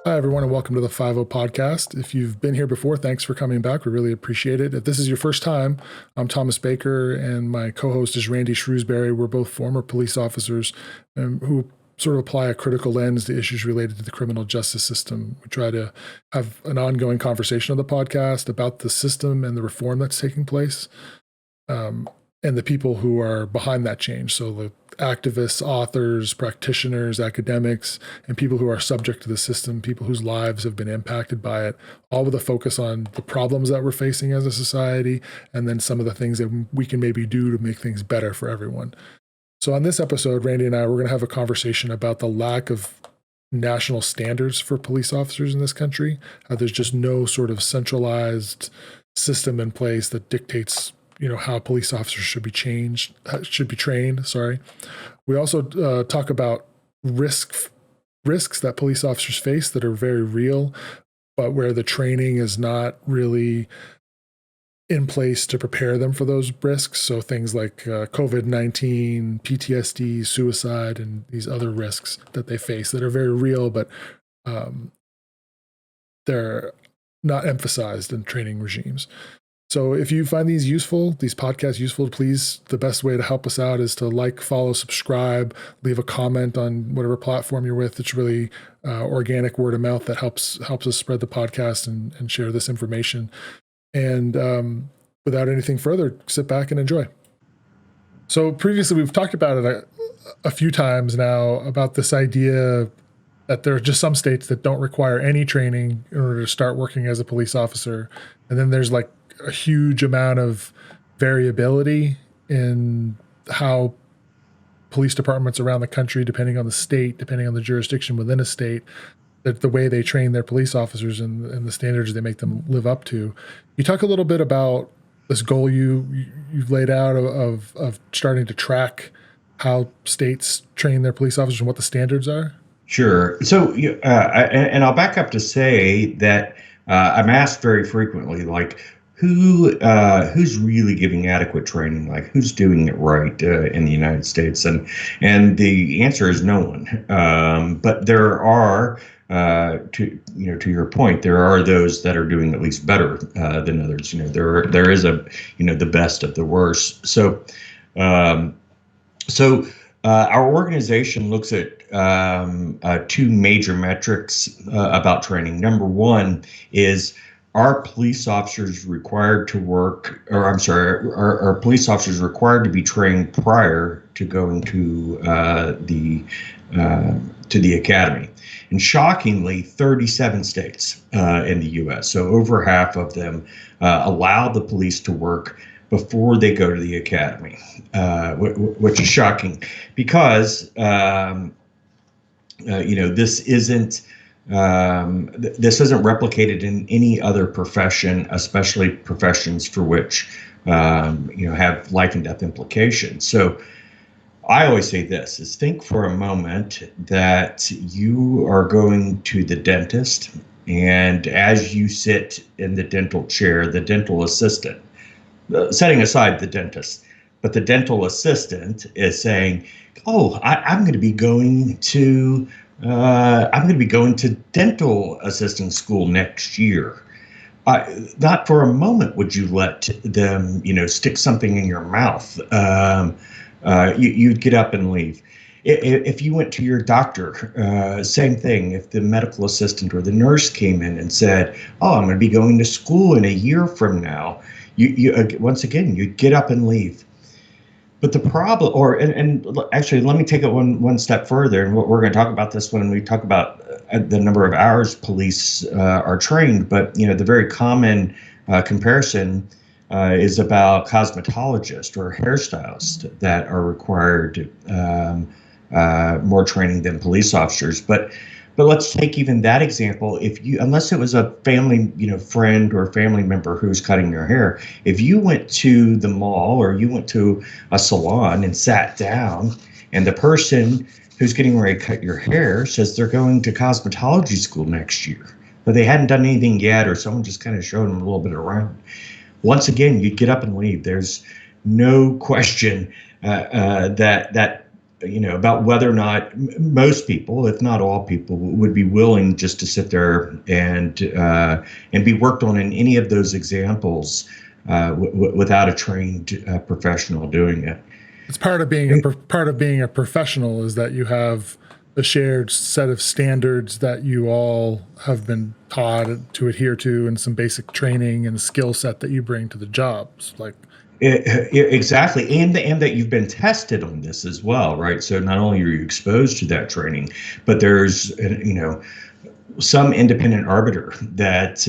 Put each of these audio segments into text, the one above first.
Hi, everyone, and welcome to the 50 podcast. If you've been here before, thanks for coming back. We really appreciate it. If this is your first time, I'm Thomas Baker, and my co host is Randy Shrewsberry. We're both former police officers who sort of apply a critical lens to issues related to the criminal justice system. We try to have an ongoing conversation on the podcast about the system and the reform that's taking place. And the people who are behind that change. So the activists, authors, practitioners, academics, and people who are subject to the system, people whose lives have been impacted by it, all with a focus on the problems that we're facing as a society, and then some of the things that we can maybe do to make things better for everyone. So on this episode, Randy and I, we're going to have a conversation about the lack of national standards for police officers in this country. There's just no sort of centralized system in place that dictates how police officers should be trained. Sorry. We also talk about risks that police officers face that are very real, but where the training is not really in place to prepare them for those risks. So things like COVID-19, PTSD, suicide, and these other risks that they face that are very real, but they're not emphasized in training regimes. So if you find these podcasts useful, please, the best way to help us out is to like, follow, subscribe, leave a comment on whatever platform you're with. It's really organic word of mouth that helps us spread the podcast and share this information. And without anything further, sit back and enjoy. So previously, we've talked about it a few times now about this idea that there are just some states that don't require any training in order to start working as a police officer. And then there's like a huge amount of variability in how police departments around the country, depending on the state, depending on the jurisdiction within a state, that the way they train their police officers and the standards they make them live up to. You talk a little bit about this goal you've laid out of starting to track how states train their police officers and what the standards are. Sure. So, and I'll back up to say that I'm asked very frequently, like, who's really giving adequate training? Like, who's doing it right in the United States? And the answer is no one. But there are, to your point, there are those that are doing at least better than others. There is the best of the worst. So, our organization looks at two major metrics about training. Number one is, are police officers required to work, or I'm sorry, are police officers required to be trained prior to going to the academy? And shockingly, 37 states in the U.S., so over half of them, allow the police to work before they go to the academy, which is shocking because this isn't replicated in any other profession, especially professions for which have life and death implications. So I always say this: is think for a moment that you are going to the dentist, and as you sit in the dental chair, the dental assistant, setting aside the dentist, but the dental assistant is saying, "Oh, I'm going to be going to dental assisting school next year." Not for a moment would you let them, stick something in your mouth. You'd get up and leave. If you went to your doctor, same thing. If the medical assistant or the nurse came in and said, "Oh, I'm going to be going to school in a year from now," once again, you'd get up and leave. But the problem, and actually, let me take it one step further. And we're going to talk about this when we talk about the number of hours police are trained. But the very common comparison is about cosmetologists or hairstylists that are required more training than police officers. But let's take even that example. Unless it was a family, friend or family member who's cutting your hair, if you went to the mall or you went to a salon and sat down, and the person who's getting ready to cut your hair says they're going to cosmetology school next year, but they hadn't done anything yet, or someone just kind of showed them a little bit around, once again, you'd get up and leave. There's no question that about whether or not most people, if not all people, would be willing just to sit there and be worked on in any of those examples without a trained professional doing it. It's part of being a professional is that you have a shared set of standards that you all have been taught to adhere to, and some basic training and skill set that you bring to the jobs. Like exactly, and that you've been tested on this as well, right? So not only are you exposed to that training, but there's some independent arbiter that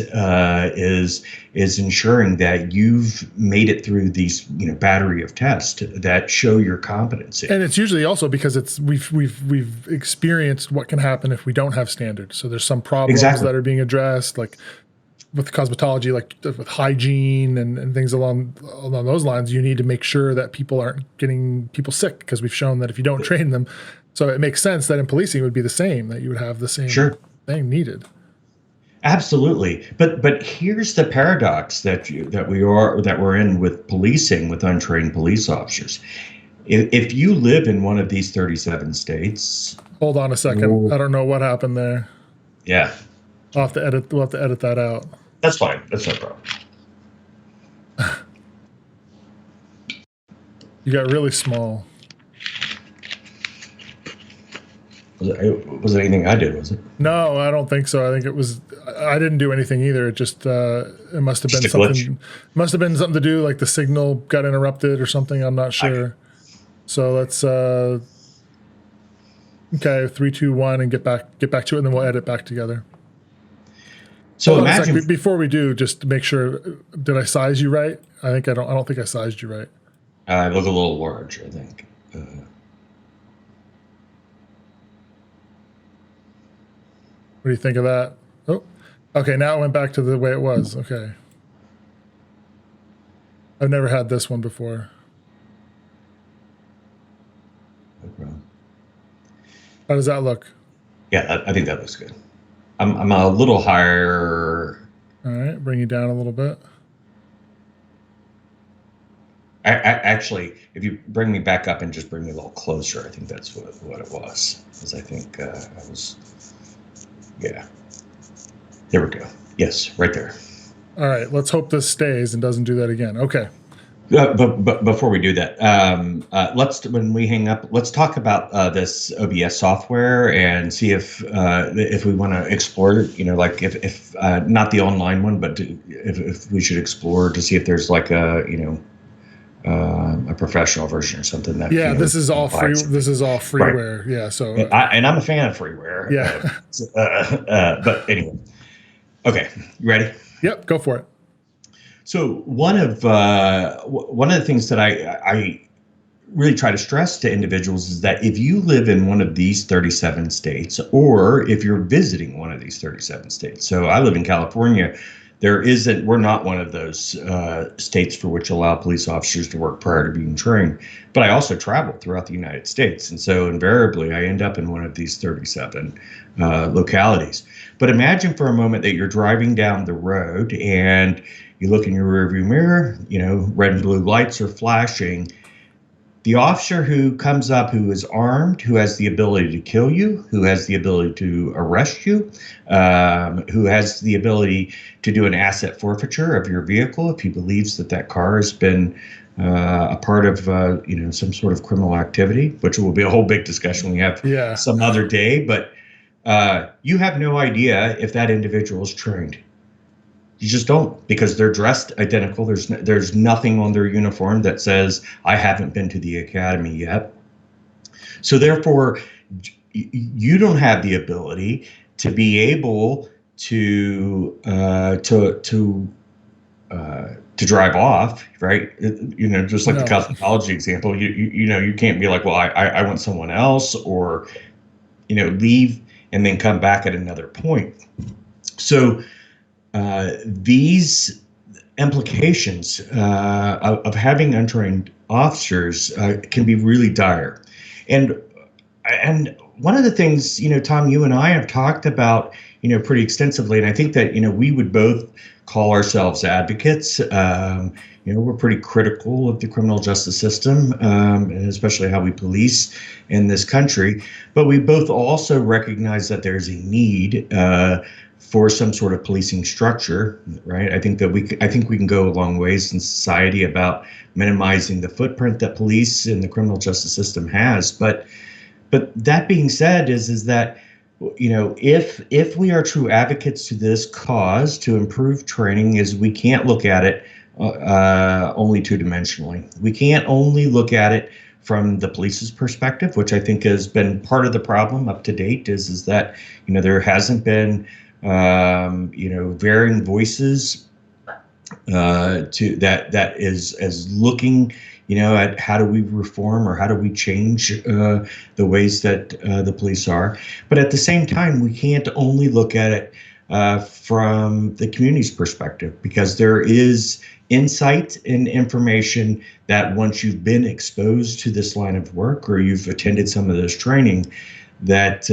is ensuring that you've made it through these battery of tests that show your competency. And it's usually also because we've experienced what can happen if we don't have standards. So there's some problems that are being addressed, like with cosmetology, like with hygiene and things along those lines. You need to make sure that people aren't getting people sick, because we've shown that if you don't train them. So it makes sense that in policing it would be the same, that you would have the same thing needed. Absolutely, but here's the paradox that we're in with policing, with untrained police officers. If you live in one of these 37 states, hold on a second. I don't know what happened there. Yeah, We'll have to edit that out. That's fine. That's no problem. You got really small. Was it anything I did, was it? No, I don't think so. I think it was, I didn't do anything either. It just, it must have been something, to do, like the signal got interrupted or something. I'm not sure. So let's, okay, 3, 2, 1, and get back to it, and then we'll edit back together. So imagine, before we do, just to make sure, did I size you right? I don't think I sized you right. I look a little large, I think. What do you think of that? Oh, okay. Now it went back to the way it was. Okay. I've never had this one before. No problem. How does that look? Yeah, I think that looks good. I'm a little higher. All right. Bring you down a little bit. Actually, if you bring me back up and just bring me a little closer, I think that's what it was. Because I think I was. Yeah. There we go. Yes, right there. All right. Let's hope this stays and doesn't do that again. Okay. But before we do that, when we hang up, let's talk about this OBS software and see if we want to explore it. Like if not the online one, but if we should explore to see if there's like a professional version or something that. Yeah, this is all free. This is all freeware. Right. Yeah. So. And I'm a fan of freeware. Yeah. But anyway, okay, you ready? Yep. Go for it. So one of the things that I really try to stress to individuals is that if you live in one of these 37 states, or if you're visiting one of these 37 states, so I live in California, we're not one of those states for which allow police officers to work prior to being trained, but I also travel throughout the United States. And so invariably I end up in one of these 37 localities. But imagine for a moment that you're driving down the road and you look in your rearview mirror, red and blue lights are flashing. The officer who comes up, who is armed, who has the ability to kill you, who has the ability to arrest you, who has the ability to do an asset forfeiture of your vehicle if he believes that car has been a part of some sort of criminal activity, which will be a whole big discussion we have some other day. But you have no idea if that individual is trained. You just don't, because they're dressed identical. There's nothing on their uniform that says, I haven't been to the academy yet. So therefore, you don't have the ability to be able to drive off, right? Just like the cosmetology example, you can't be like, well, I want someone else, or, leave and then come back at another point. So these implications of having untrained officers can be really dire. And and one of the things, Tom, you and I have talked about, pretty extensively, and I think that, we would both call ourselves advocates. We're pretty critical of the criminal justice system, and especially how we police in this country. But we both also recognize that there's a need for some sort of policing structure, right? I think we can go a long ways in society about minimizing the footprint that police and the criminal justice system has. But that being said, is that, if we are true advocates to this cause to improve training, is we can't look at it only two-dimensionally. We can't only look at it from the police's perspective, which I think has been part of the problem up to date, is that, there hasn't been, varying voices to that is looking, at how do we reform or how do we change the ways that the police are. But at the same time, we can't only look at it from the community's perspective, because there is insight and information that once you've been exposed to this line of work or you've attended some of this training, that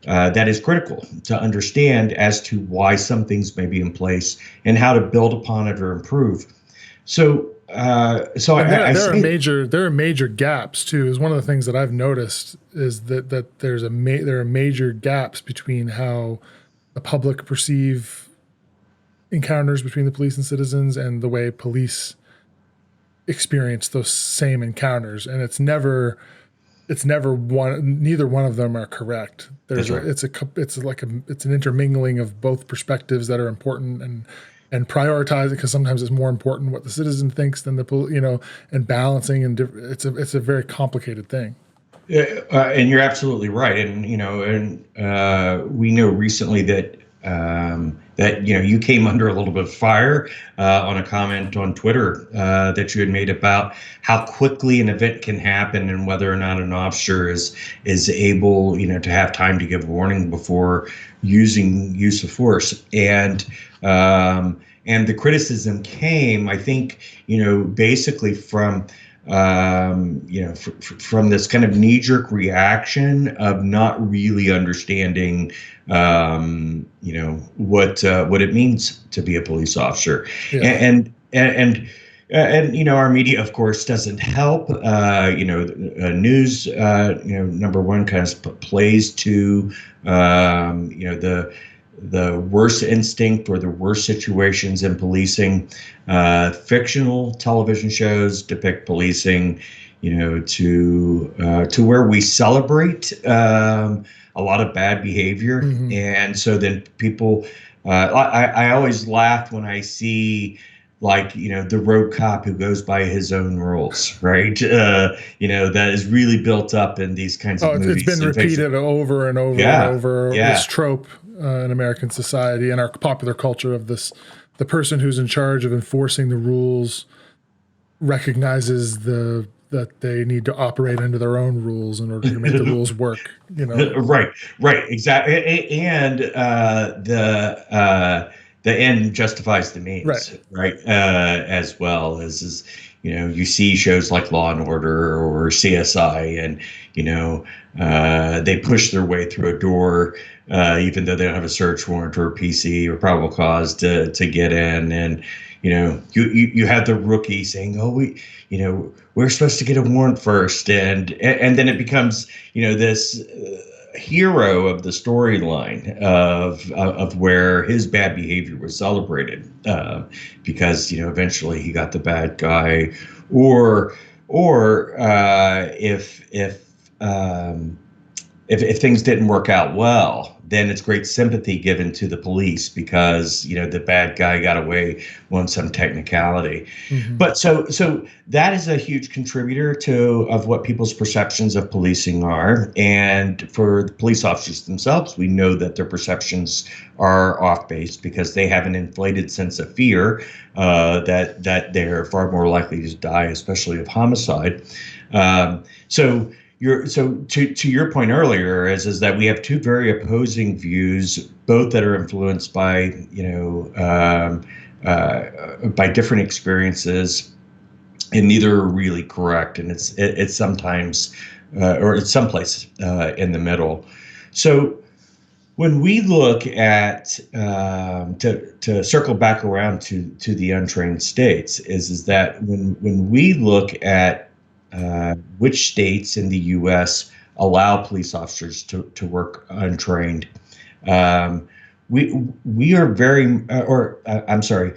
that is critical to understand as to why some things may be in place and how to build upon it or improve. So there are major gaps too. Is one of the things that I've noticed is that there are major gaps between how the public perceive encounters between the police and citizens and the way police experience those same encounters, and it's never one. Neither one of them are correct. It's an intermingling of both perspectives that are important and prioritizing, because sometimes it's more important what the citizen thinks than and balancing, and it's a very complicated thing. And you're absolutely right. And we know recently that you came under a little bit of fire on a comment on Twitter that you had made about how quickly an event can happen and whether or not an officer is able, to have time to give warning before use of force. And the criticism came, I think, basically from from this kind of knee-jerk reaction of not really understanding, what it means to be a police officer. Yeah. And our media, of course, doesn't help. News, number one, kind of plays to, the worst instinct or the worst situations in policing. Fictional television shows depict policing, to where we celebrate a lot of bad behavior. Mm-hmm. And so then people, I always laugh when I see, the road cop who goes by his own rules, right? That is really built up in these kinds of movies. It's been repeated over and over and over. Yeah. This trope in American society and our popular culture of this, the person who's in charge of enforcing the rules recognizes that they need to operate under their own rules in order to make the rules work. Right, exactly, and the end justifies the means, right? As well as you see shows like Law and Order or CSI, and they push their way through a door, even though they don't have a search warrant or a PC or probable cause to get in, and you have the rookie saying, "Oh, we're supposed to get a warrant first," and then it becomes this hero of the storyline of where his bad behavior was celebrated, because eventually he got the bad guy, or if things didn't work out well, then it's great sympathy given to the police because the bad guy got away on some technicality. Mm-hmm. But so that is a huge contributor of what people's perceptions of policing are. And for the police officers themselves, we know that their perceptions are off base because they have an inflated sense of fear, that they're far more likely to die, especially of homicide. So to your point earlier is that we have two very opposing views, both that are influenced by different experiences, and neither are really correct. And it's sometimes or it's someplace in the middle. So when we look at to circle back around to the untrained states, is that when we look at which states in the U.S. allow police officers to work untrained, we are very, I'm sorry.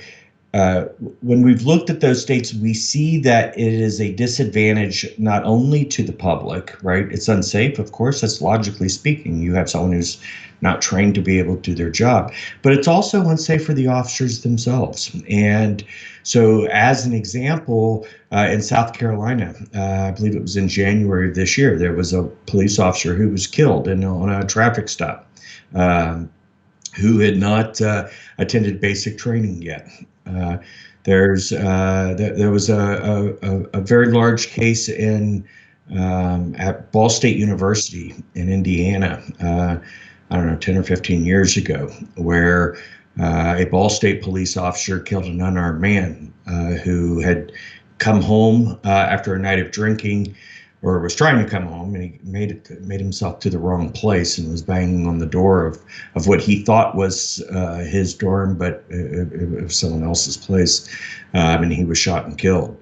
When we've looked at those states, we see that it is a disadvantage not only to the public, right? It's unsafe, of course, that's logically speaking. You have someone who's not trained to be able to do their job, but it's also unsafe for the officers themselves. And so, as an example, in South Carolina, I believe it was in January of this year, there was a police officer who was killed on a traffic stop. Who had not attended basic training yet. There was a very large case at Ball State University in Indiana, I don't know, 10 or 15 years ago, where a Ball State police officer killed an unarmed man who had come home after a night of drinking, or was trying to come home, and he made himself to the wrong place and was banging on the door of what he thought was his dorm, but it was someone else's place, and he was shot and killed.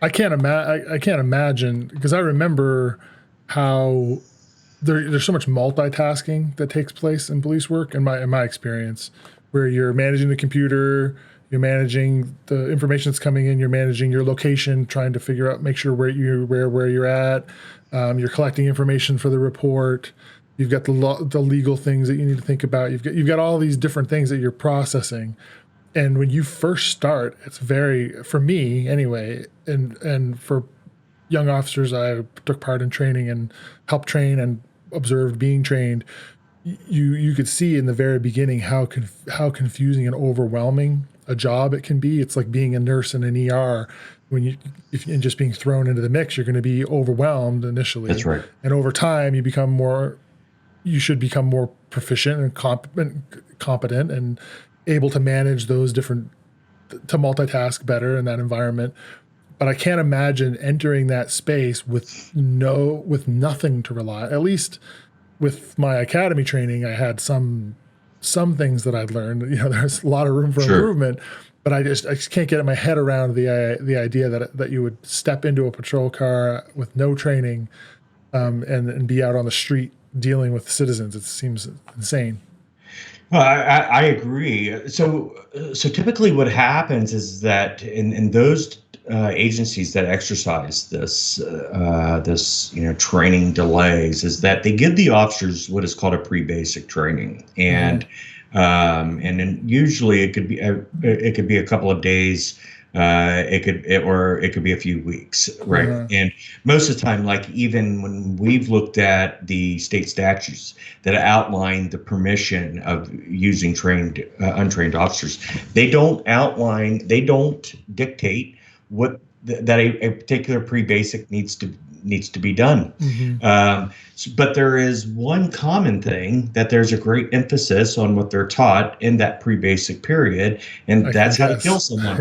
I can't imagine, because I remember how there's so much multitasking that takes place in police work in my experience, where you're managing the computer, you're managing the information that's coming in, you're managing your location, trying to figure out, make sure where you're at. You're collecting information for the report. You've got the legal things that you need to think about. You've got all these different things that you're processing. And when you first start, it's for me anyway, and for young officers, I took part in training and helped train and observed being trained. You could see in the very beginning how confusing and overwhelming a job it can be. It's like being a nurse in an ER. And just being thrown into the mix, you're going to be overwhelmed initially. That's right. And over time, you should become more proficient and competent and able to manage those to multitask better in that environment. But I can't imagine entering that space with nothing to rely. At least with my academy training, I had some things that I'd learned. There's a lot of room for improvement, but I just can't get my head around the idea that you would step into a patrol car with no training, and be out on the street dealing with citizens. It seems insane. Well, I agree. So typically what happens is that in those agencies that exercise this training delays, is that they give the officers what is called a pre-basic training, and then usually it could be a couple of days. It could be a few weeks, right? And most of the time, like even when we've looked at the state statutes that outline the permission of using untrained officers, they don't dictate what that a particular pre-basic needs to be done. But there is one common thing, that there's a great emphasis on what they're taught in that pre-basic period, and that's how to kill someone.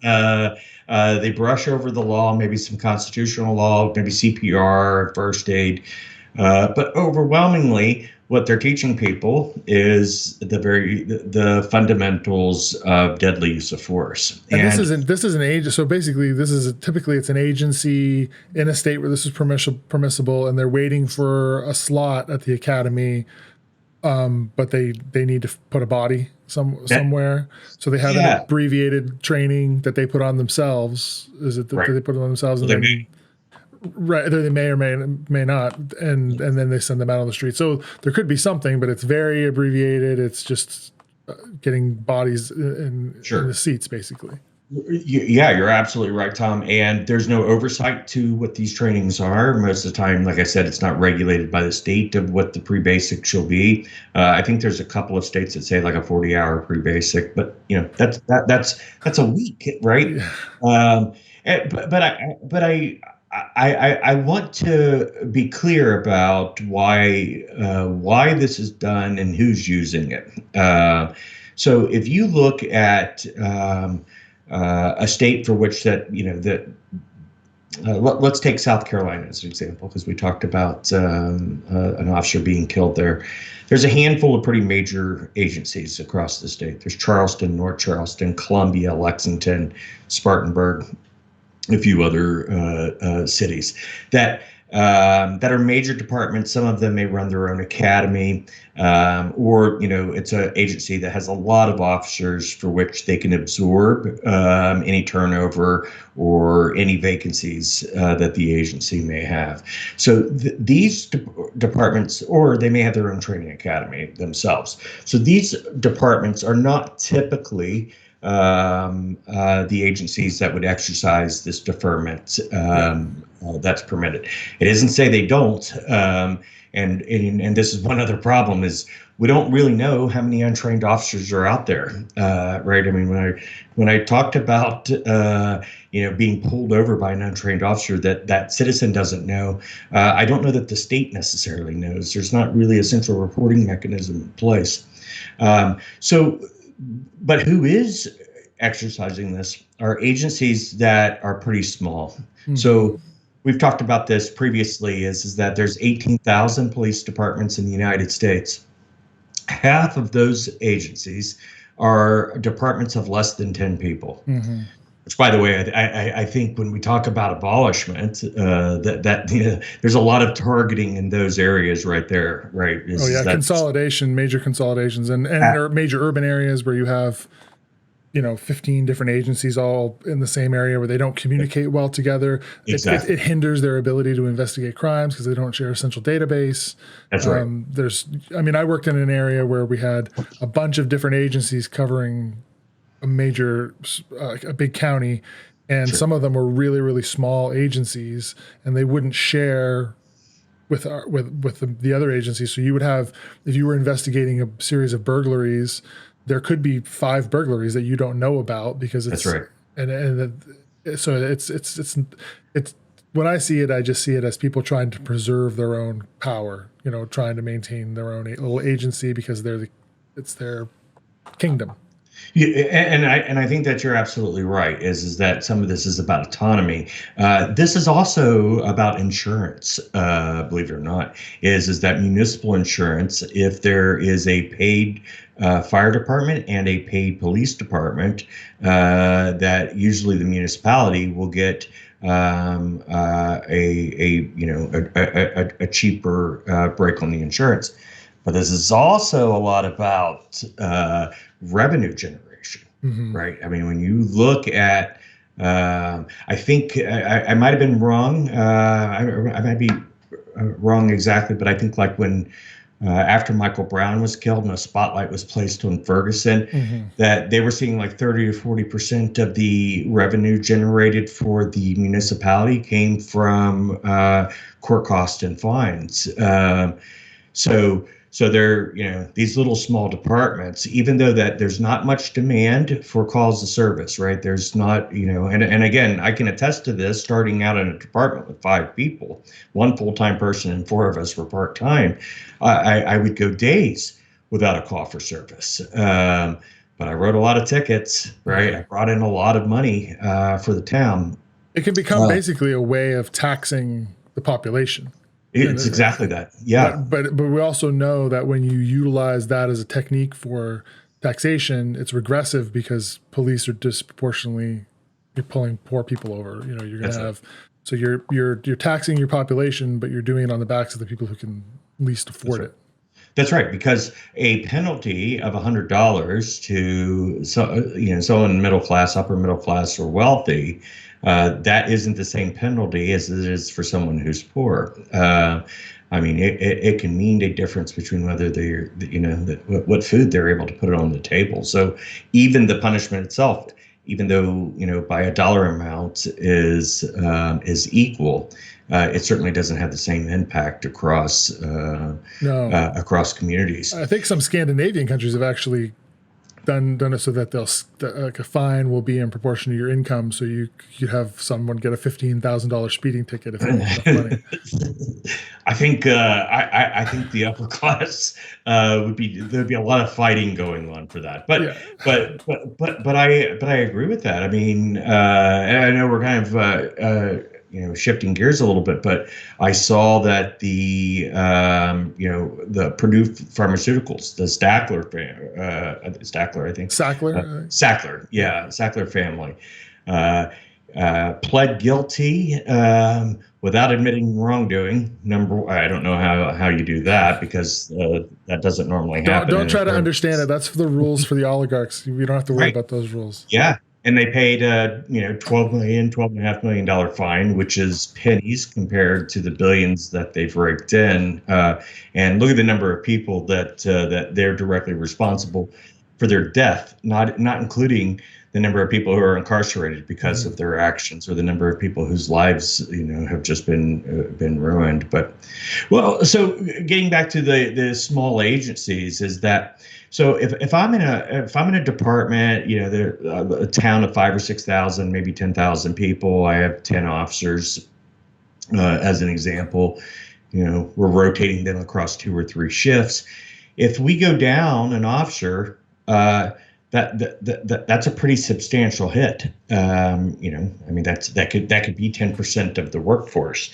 They brush over the law, maybe some constitutional law, maybe CPR, first aid, but overwhelmingly what they're teaching people is the fundamentals of deadly use of force. And this is an age. So basically, it's an agency in a state where this is permissible, and they're waiting for a slot at the academy, but they need to put a body somewhere. So they have an abbreviated training that they put on themselves. Is it that they put it on themselves? And right, they may or may not, and then they send them out on the street. So there could be something, but it's very abbreviated. It's just getting bodies in the seats, basically. Yeah, you're absolutely right, Tom. And there's no oversight to what these trainings are. Most of the time, like I said, it's not regulated by the state of what the pre-basic shall be. I think there's a couple of states that say like a 40-hour pre-basic, but that's a week, right? I want to be clear about why this is done and who's using it. So if you look at a state for which that let's take South Carolina as an example, because we talked about an officer being killed there. There's a handful of pretty major agencies across the state. There's Charleston, North Charleston, Columbia, Lexington, Spartanburg, a few other cities that are major departments. Some of them may run their own academy, or it's an agency that has a lot of officers for which they can absorb any turnover or any vacancies that the agency may have. So these departments, or they may have their own training academy themselves. So these departments are not typically the agencies that would exercise this deferment that's permitted. It isn't to say they don't, and this is one other problem is we don't really know how many untrained officers are out there, right? I mean, when I talked about being pulled over by an untrained officer that citizen doesn't know, I don't know that the state necessarily knows. There's not really a central reporting mechanism in place. But who is exercising this are agencies that are pretty small. Mm-hmm. So we've talked about this previously, is that there's 18,000 police departments in the United States. Half of those agencies are departments of less than 10 people. Mm-hmm. Which, by the way, I think when we talk about abolishment, there's a lot of targeting in those areas right there, right? Consolidation, major consolidations, and major urban areas where you have 15 different agencies all in the same area where they don't communicate well together. Exactly. It hinders their ability to investigate crimes because they don't share a central database. That's right. I worked in an area where we had a bunch of different agencies covering a big county, and sure. Some of them were really, really small agencies, and they wouldn't share with the other agencies. So you would have, if you were investigating a series of burglaries, there could be 5 burglaries that you don't know about because it's that's right. So it's when I see it, I just see it as people trying to preserve their own power, trying to maintain their own little agency because it's their kingdom. Yeah, and I think that you're absolutely right. Is that some of this is about autonomy. This is also about insurance. Believe it or not, is that municipal insurance? If there is a paid fire department and a paid police department, that usually the municipality will get a cheaper break on the insurance. But this is also a lot about revenue generation, mm-hmm. right? I mean, when you look at, I think I might have been wrong. I might be wrong exactly, but I think like when after Michael Brown was killed and a spotlight was placed on Ferguson, mm-hmm. that they were seeing like 30 to 40% of the revenue generated for the municipality came from court costs and fines. So they're, these little small departments, even though that there's not much demand for calls of service, right? There's not, and again, I can attest to this, starting out in a department with 5 people, 1 full-time person and 4 of us were part-time. I would go days without a call for service. But I wrote a lot of tickets, right? I brought in a lot of money for the town. It can become basically a way of taxing the population. It's exactly that. Yeah. But we also know that when you utilize that as a technique for taxation, it's regressive because police are disproportionately, you're pulling poor people over. You're going to have, so you're taxing your population, but you're doing it on the backs of the people who can least afford it. That's right, because a penalty of $100 to someone middle class, upper middle class, or wealthy, that isn't the same penalty as it is for someone who's poor. I mean, it can mean a difference between whether they're, what food they're able to put on the table. So even the punishment itself, even though by a dollar amount is equal, it certainly doesn't have the same impact across across communities. I think some Scandinavian countries have actually done it so that like a fine will be in proportion to your income. So you have someone get a $15,000 speeding ticket if they have enough money. I think the upper class there'd be a lot of fighting going on for that. But I agree with that. I mean, and I know we're kind of shifting gears a little bit, but I saw that the Purdue Pharmaceuticals, the Stackler, I think, Sackler. Sackler family, pled guilty without admitting wrongdoing. I don't know how you do that, because that doesn't normally happen. Don't try to understand it. That's the rules for the oligarchs. We don't have to worry about those rules. Yeah. And they paid $12.5 million fine, which is pennies compared to the billions that they've raked in. And look at the number of people that they're directly responsible for their death, not including the number of people who are incarcerated because of their actions, or the number of people whose lives have just been ruined. But so getting back to the small agencies, is that, so if I'm in a department, a town of 5,000 or 6,000, maybe 10,000 people, I have 10 officers, as an example. We're rotating them across 2 or 3 shifts. If we go down an officer, that's a pretty substantial hit. That could be 10% of the workforce.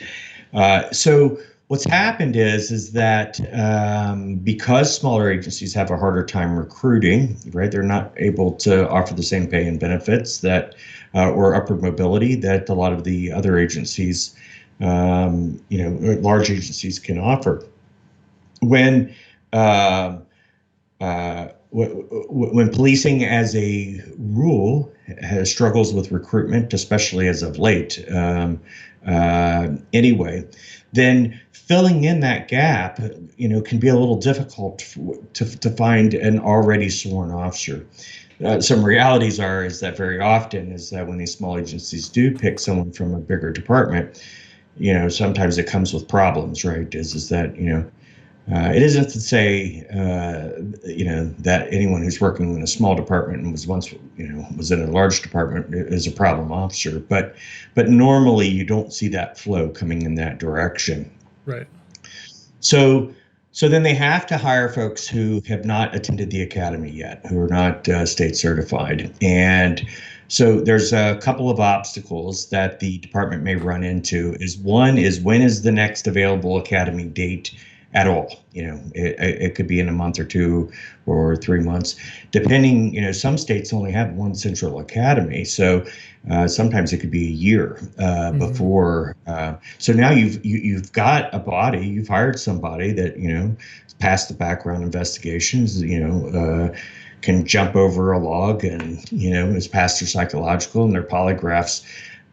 So what's happened is that because smaller agencies have a harder time recruiting, right? They're not able to offer the same pay and benefits that or upward mobility that a lot of the other agencies, large agencies can offer. When policing as a rule has struggles with recruitment, especially as of late, anyway, then filling in that gap, can be a little difficult to find an already sworn officer. Some realities is that very often is that when these small agencies do pick someone from a bigger department, sometimes it comes with problems, right? Is that, it isn't to say, that anyone who's working in a small department and was once, was in a large department is a problem officer. But normally you don't see that flow coming in that direction. Right. So then they have to hire folks who have not attended the academy yet, who are not state certified. And so there's a couple of obstacles that the department may run into. One is, when is the next available academy date at all? It could be in a month or 2 or 3 months, depending. Some states only have one central academy, so sometimes it could be a year before. So now you've got a body, you've hired somebody that passed the background investigations, can jump over a log, and has passed their psychological and their polygraphs,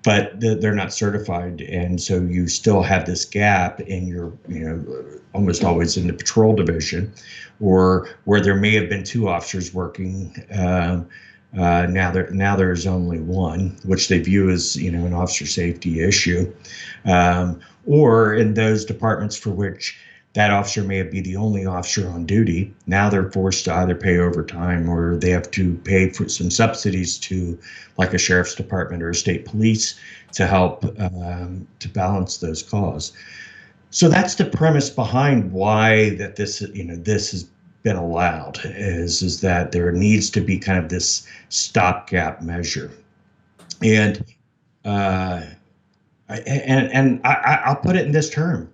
but they're not certified. And so you still have this gap, and you're, almost always in the patrol division, or where there may have been 2 officers working. Now there's only 1, which they view as, an officer safety issue. Or in those departments for which that officer may be the only officer on duty, now they're forced to either pay overtime, or they have to pay for some subsidies to, like, a sheriff's department or a state police to help to balance those costs. So that's the premise behind why that this has been allowed, is that there needs to be kind of this stopgap measure. And I'll put it in this term: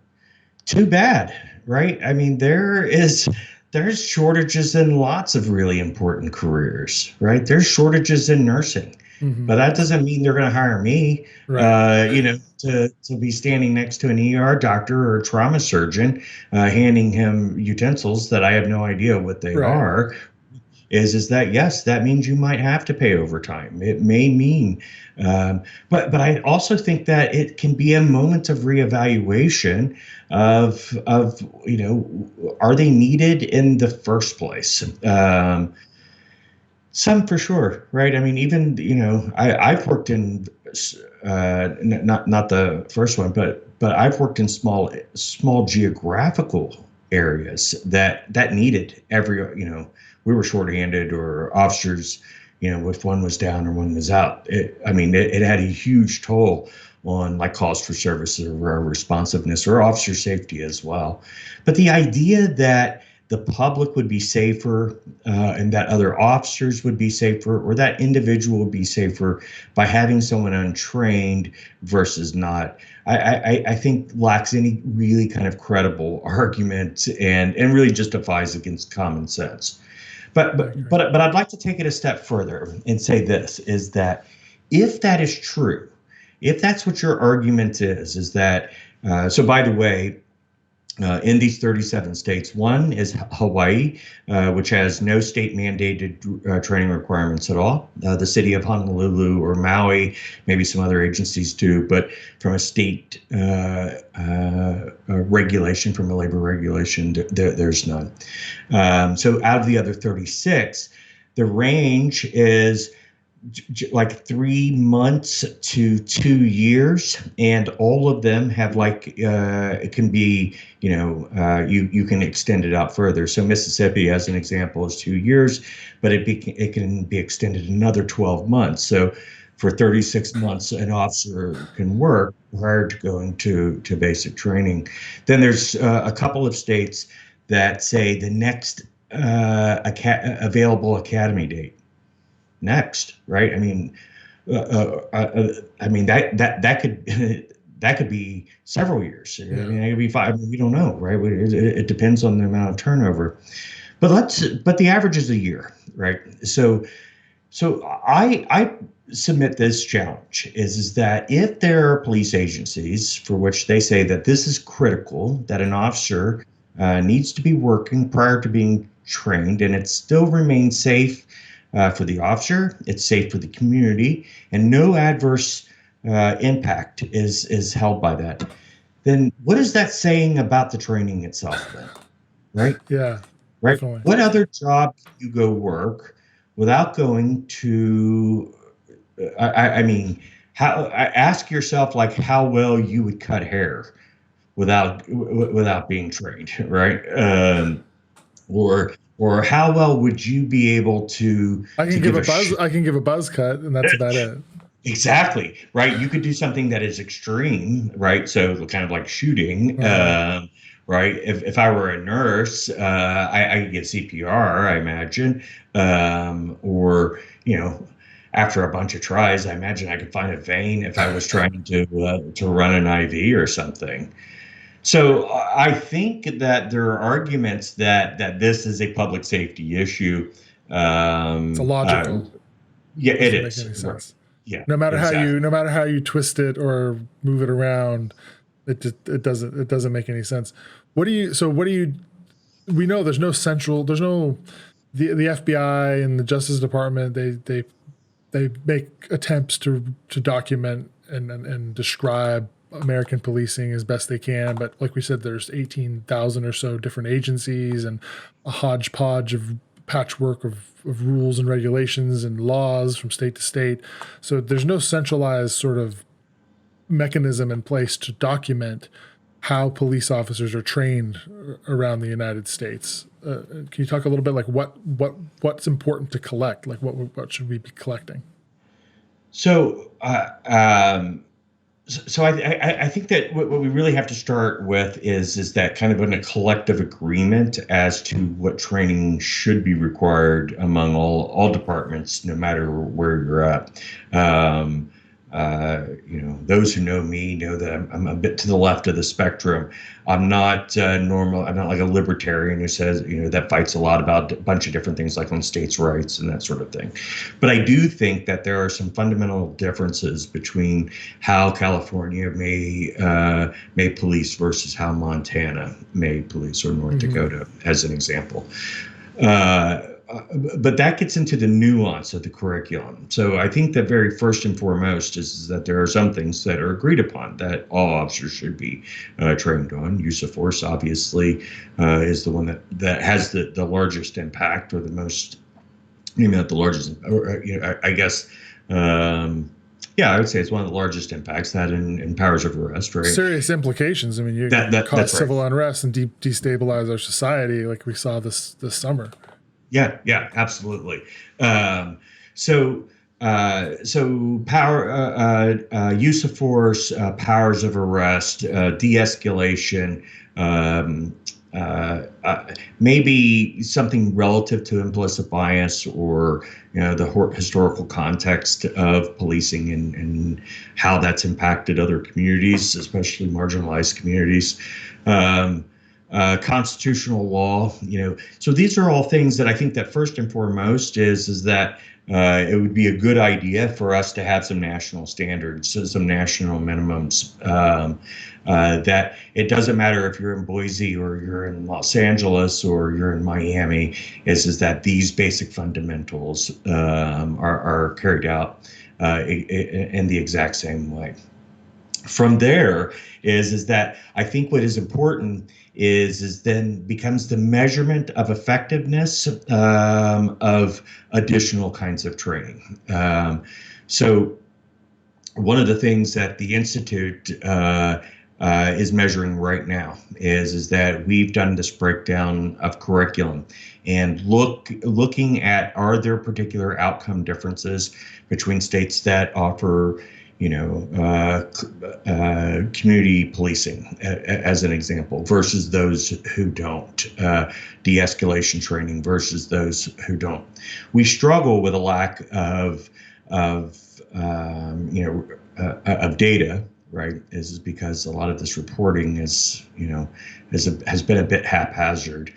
too bad, right? I mean, there's shortages in lots of really important careers, right? There's shortages in nursing, but that doesn't mean they're going to hire me, right. To be standing next to an ER doctor or a trauma surgeon, handing him utensils that I have no idea what they are. Is that, yes, that means you might have to pay overtime. It may mean, but I also think that it can be a moment of reevaluation of are they needed in the first place? Some for sure, right? I mean, even I've worked in not the first one, but I've worked in small geographical areas that needed we were shorthanded, or officers, if one was down or one was out. It had a huge toll on, like, calls for service or responsiveness or officer safety as well. But the idea that the public would be safer, and that other officers would be safer, or that individual would be safer by having someone untrained versus not, I think lacks any really kind of credible argument, and really justifies against common sense. But I'd like to take it a step further and say this, is that if that is true, if that's what your argument is that, so by the way, in these 37 states, one is Hawaii, which has no state mandated training requirements at all. The city of Honolulu or Maui, maybe some other agencies do, but from a state regulation, from a labor regulation, there's none. So out of the other 36, the range is like 3 months to 2 years, and all of them have it can be, you can extend it out further. So Mississippi, as an example, is 2 years, but it can be extended another 12 months. So for 36 months, an officer can work prior to going to basic training. Then there's a couple of states that say the next available academy date. Next, right? I mean, that could be several years. Yeah. I mean, it could be 5. We don't know, right? It depends on the amount of turnover. But the average is a year, right? So I submit this challenge is that if there are police agencies for which they say that this is critical, that an officer needs to be working prior to being trained, and it still remains safe for the officer, it's safe for the community, and no adverse impact is held by that, then what is that saying about the training itself then? Right? Yeah. Right. Definitely. What other job can you go work without going to, I mean, ask yourself like how well you would cut hair without being trained, right? Or how well would you be able to? I can give a buzz cut, and that's about it. Exactly, right. You could do something that is extreme, right? So kind of like shooting, right? If I were a nurse, I could get CPR, I imagine, or after a bunch of tries, I imagine I could find a vein if I was trying to run an IV or something. So I think that there are arguments that this is a public safety issue. It's illogical. Yeah, it is. Make any sense. Right. Yeah. No matter how you twist it or move it around, it doesn't make any sense. We know there's no the FBI and the Justice Department, they make attempts to document and describe American policing as best they can, but like we said, there's 18,000 or so different agencies and a hodgepodge of patchwork of rules and regulations and laws from state to state. So there's no centralized sort of mechanism in place to document how police officers are trained around the United States. Can you talk a little bit like what's important to collect? Like what should we be collecting? So I think that what we really have to start with is that kind of a collective agreement as to what training should be required among all departments, no matter where you're at. Those who know me know that I'm a bit to the left of the spectrum. I'm not normal. I'm not like a libertarian who says, that fights a lot about a bunch of different things like on states' rights and that sort of thing. But I do think that there are some fundamental differences between how California may police versus how Montana may police, or North Dakota, as an example. But that gets into the nuance of the curriculum. So I think that very first and foremost is that there are some things that are agreed upon that all officers should be trained on. Use of force, obviously, is the one that has the largest impact, or the most, not the largest, I guess. I would say it's one of the largest impacts, that in powers of arrest, right? Serious implications. I mean, you cause civil unrest and destabilize our society, like we saw this summer. Yeah, absolutely. So power, use of force, powers of arrest, de-escalation, maybe something relative to implicit bias, or the historical context of policing and how that's impacted other communities, especially marginalized communities. Constitutional law, so these are all things that I think that first and foremost is that it would be a good idea for us to have some national standards, so some national minimums, that it doesn't matter if you're in Boise or you're in Los Angeles or you're in Miami, is that these basic fundamentals are carried out in the exact same way. From there is that I think what is important is then becomes the measurement of effectiveness of additional kinds of training. So one of the things that the Institute is measuring right now is that we've done this breakdown of curriculum and looking at, are there particular outcome differences between states that offer community policing, as an example, versus those who don't, de-escalation training versus those who don't. We struggle with a lack of data, right? Is because a lot of this reporting has been a bit haphazard.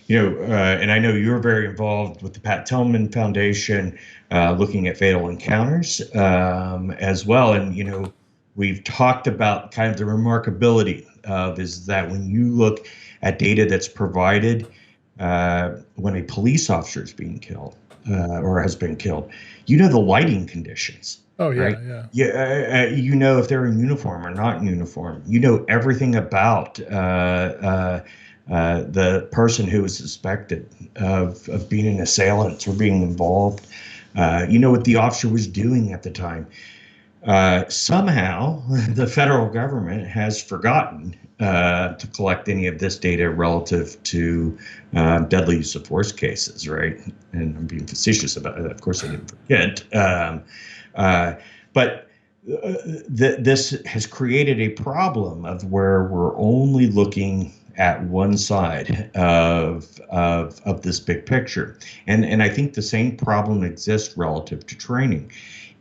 And I know you're very involved with the Pat Tillman Foundation, looking at fatal encounters as well. And, we've talked about kind of the remarkability of is that when you look at data that's provided when a police officer is being killed or has been killed, the lighting conditions. Oh, yeah, right? yeah. If they're in uniform or not in uniform. Everything about the person who was suspected of being an assailant or being involved. What the officer was doing at the time. Somehow, the federal government has forgotten to collect any of this data relative to deadly use of force cases, right? And I'm being facetious about it. Of course, I didn't forget. But this has created a problem of where we're only looking at one side of this big picture, and I think the same problem exists relative to training.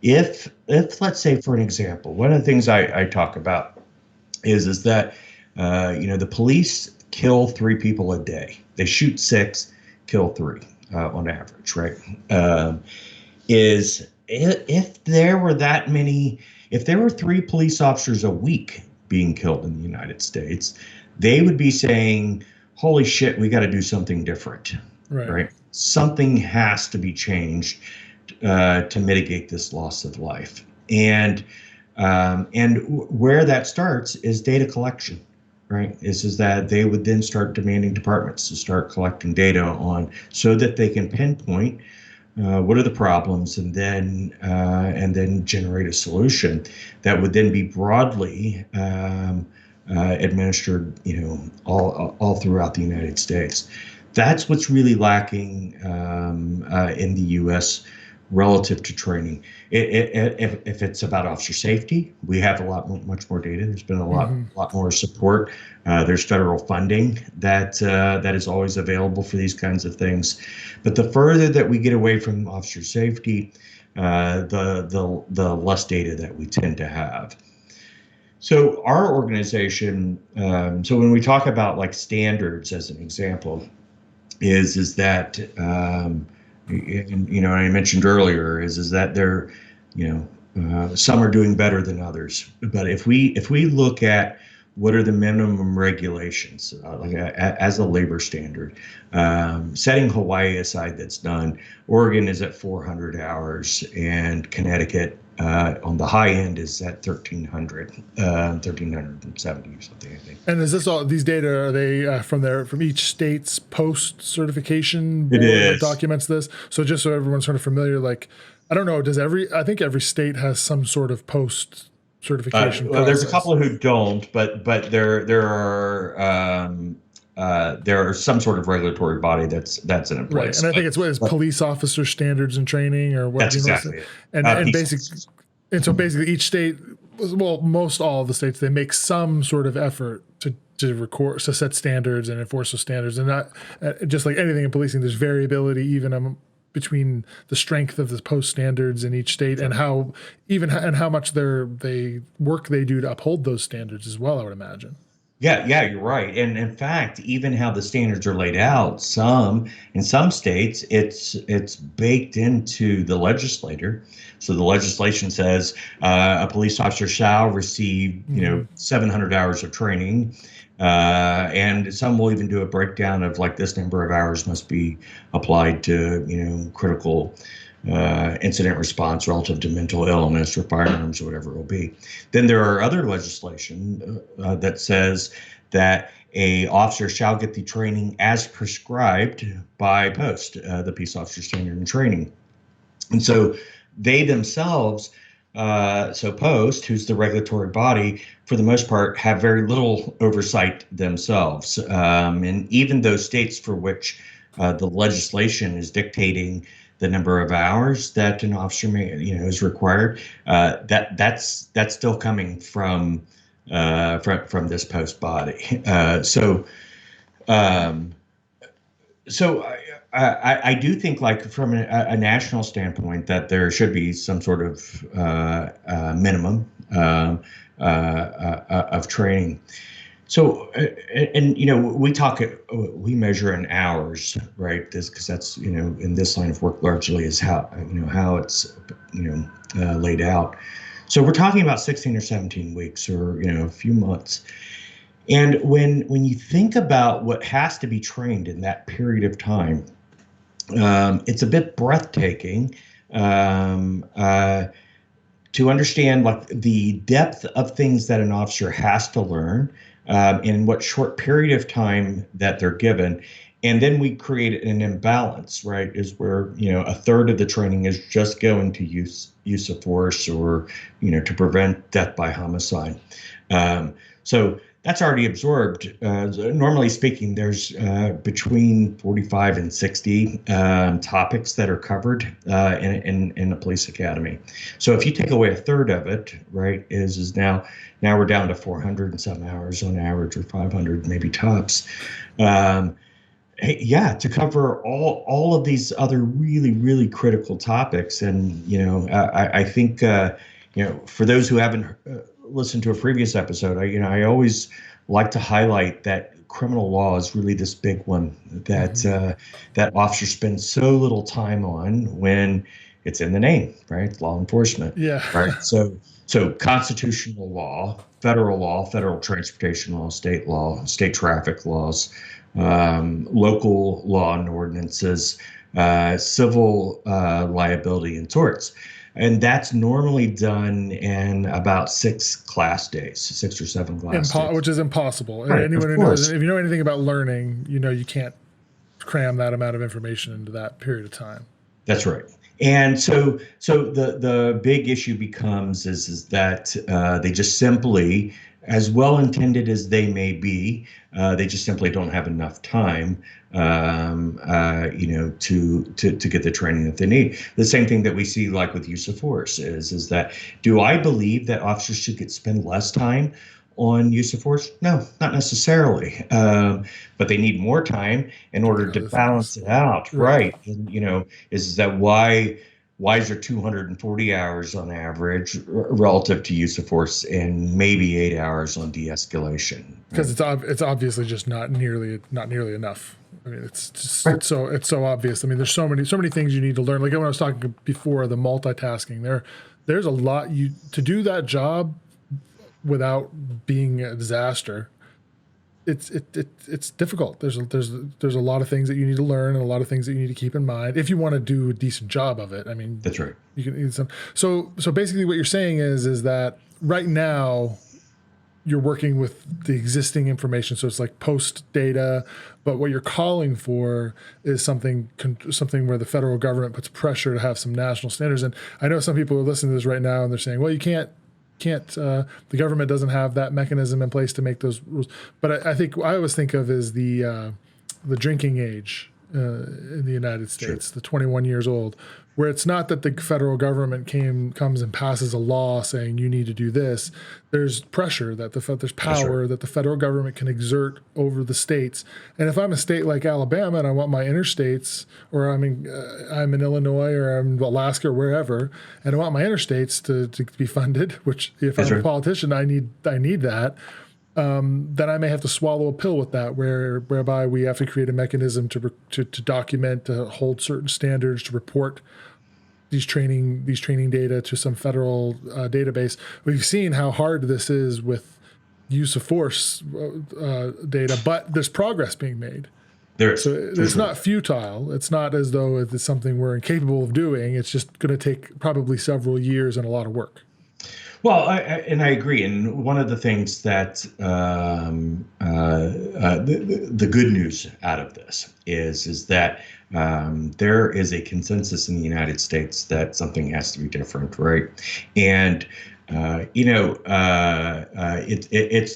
If let's say, for an example, one of the things I talk about is that the police kill 3 people a day. They shoot 6, kill 3 on average, right? If there were that many, if there were 3 police officers a week being killed in the United States, they would be saying, holy shit, we got to do something different, right? Something has to be changed to mitigate this loss of life. And where that starts is data collection, right? Is that they would then start demanding departments to start collecting data on, so that they can pinpoint what are the problems, and then generate a solution that would then be broadly administered, all throughout the United States. That's what's really lacking in the U.S. relative to training. If it's about officer safety, we have much more data. There's been a lot more support. There's federal funding that is always available for these kinds of things. But the further that we get away from officer safety, the less data that we tend to have. So our organization, so when we talk about like standards as an example, is that and, I mentioned earlier is that they're, some are doing better than others. But if we look at what are the minimum regulations, like as a labor standard, setting Hawaii aside, that's done. Oregon is at 400 hours, and Connecticut on the high end is at 1,370 or something, I think. And is this all, these data, are they from each state's post certification board that documents this? So just so everyone's sort of familiar, like, I don't know, I think every state has some sort of post certification process. There's a couple who don't, but there are some sort of regulatory body that's in place. Right, and I think it's police officer standards and training, or what? That's exactly it. And so basically each state, well, most all of the states, they make some sort of effort to to set standards and enforce those standards, and not just like anything in policing. There's variability even between the strength of the post standards in each state and how much they do to uphold those standards as well, I would imagine. Yeah, you're right. And in fact, even how the standards are laid out, in some states, it's baked into the legislator. So the legislation says a police officer shall receive, 700 hours of training. And some will even do a breakdown of like this number of hours must be applied to, critical incident response relative to mental illness or firearms or whatever it will be. Then there are other legislation that says that a officer shall get the training as prescribed by POST, the Peace Officer Standard and Training. And so they themselves, so POST, who's the regulatory body, for the most part, have very little oversight themselves. And even those states for which the legislation is dictating the number of hours that an officer is required, that's still coming from this POST body. So I do think, like from a national standpoint, that there should be some sort of minimum of training. So, and we measure in hours, right? Because that's in this line of work largely is how it's laid out. So we're talking about 16 or 17 weeks, or a few months. And when you think about what has to be trained in that period of time, it's a bit breathtaking to understand like the depth of things that an officer has to learn in what short period of time that they're given. And then we create an imbalance, right? Is where, a third of the training is just going to use of force or, to prevent death by homicide. So that's already absorbed. Normally speaking, there's between 45 and 60 topics that are covered in a police academy. So if you take away a third of it, right, is now we're down to 400 and some hours on average, or 500 maybe tops. To cover all of these other really, really critical topics. And, I think, for those who haven't listened to a previous episode, I always like to highlight that criminal law is really this big one that that officers spend so little time on when it's in the name, right? Law enforcement. Yeah. Right. So constitutional law, federal transportation law, state traffic laws, local law and ordinances, civil liability and torts. And that's normally done in about 6 or 7 class days. Which is impossible. Right, Anyone who knows, if you know anything about learning, you can't cram that amount of information into that period of time. That's right. And so the big issue becomes is that they just simply, as well intended as they may be, they just simply don't have enough time, to get the training that they need. The same thing that we see like with use of force is that, do I believe that officers should spend less time on use of force? No, not necessarily. But they need more time in order to balance it out. Right. And, is that why is there 240 hours on average relative to use of force and maybe 8 hours on de-escalation? Because it's obviously just not nearly enough. I mean, it's so obvious. I mean, there's so many things you need to learn. Like when I was talking before, the multitasking, there's a lot to do that job without being a disaster. It's difficult. There's a lot of things that you need to learn and a lot of things that you need to keep in mind if you want to do a decent job of it. I mean, that's right. You can need some. So basically, what you're saying is that right now you're working with the existing information. So it's like post data, but what you're calling for is something where the federal government puts pressure to have some national standards. And I know some people are listening to this right now and they're saying, well, you can't. The government doesn't have that mechanism in place to make those rules. But I think I always think of is the drinking age in the United Sure. States, the 21 years old, where it's not that the federal government comes and passes a law saying you need to do this. There's pressure that there's That's right. power that the federal government can exert over the states. And if I'm a state like Alabama and I want my interstates, or I'm in Illinois or I'm in Alaska or wherever, and I want my interstates to be funded, which if That's I'm a right. politician, I need that. Then I may have to swallow a pill with that, whereby we have to create a mechanism to document, to hold certain standards, to report these training data to some federal database. We've seen how hard this is with use of force data, but there's progress being made. There is. So For it's sure. not futile. It's not as though it's something we're incapable of doing. It's just going to take probably several years and a lot of work. Well, I agree. And one of the things that the good news out of this is that there is a consensus in the United States that something has to be different, right? And it's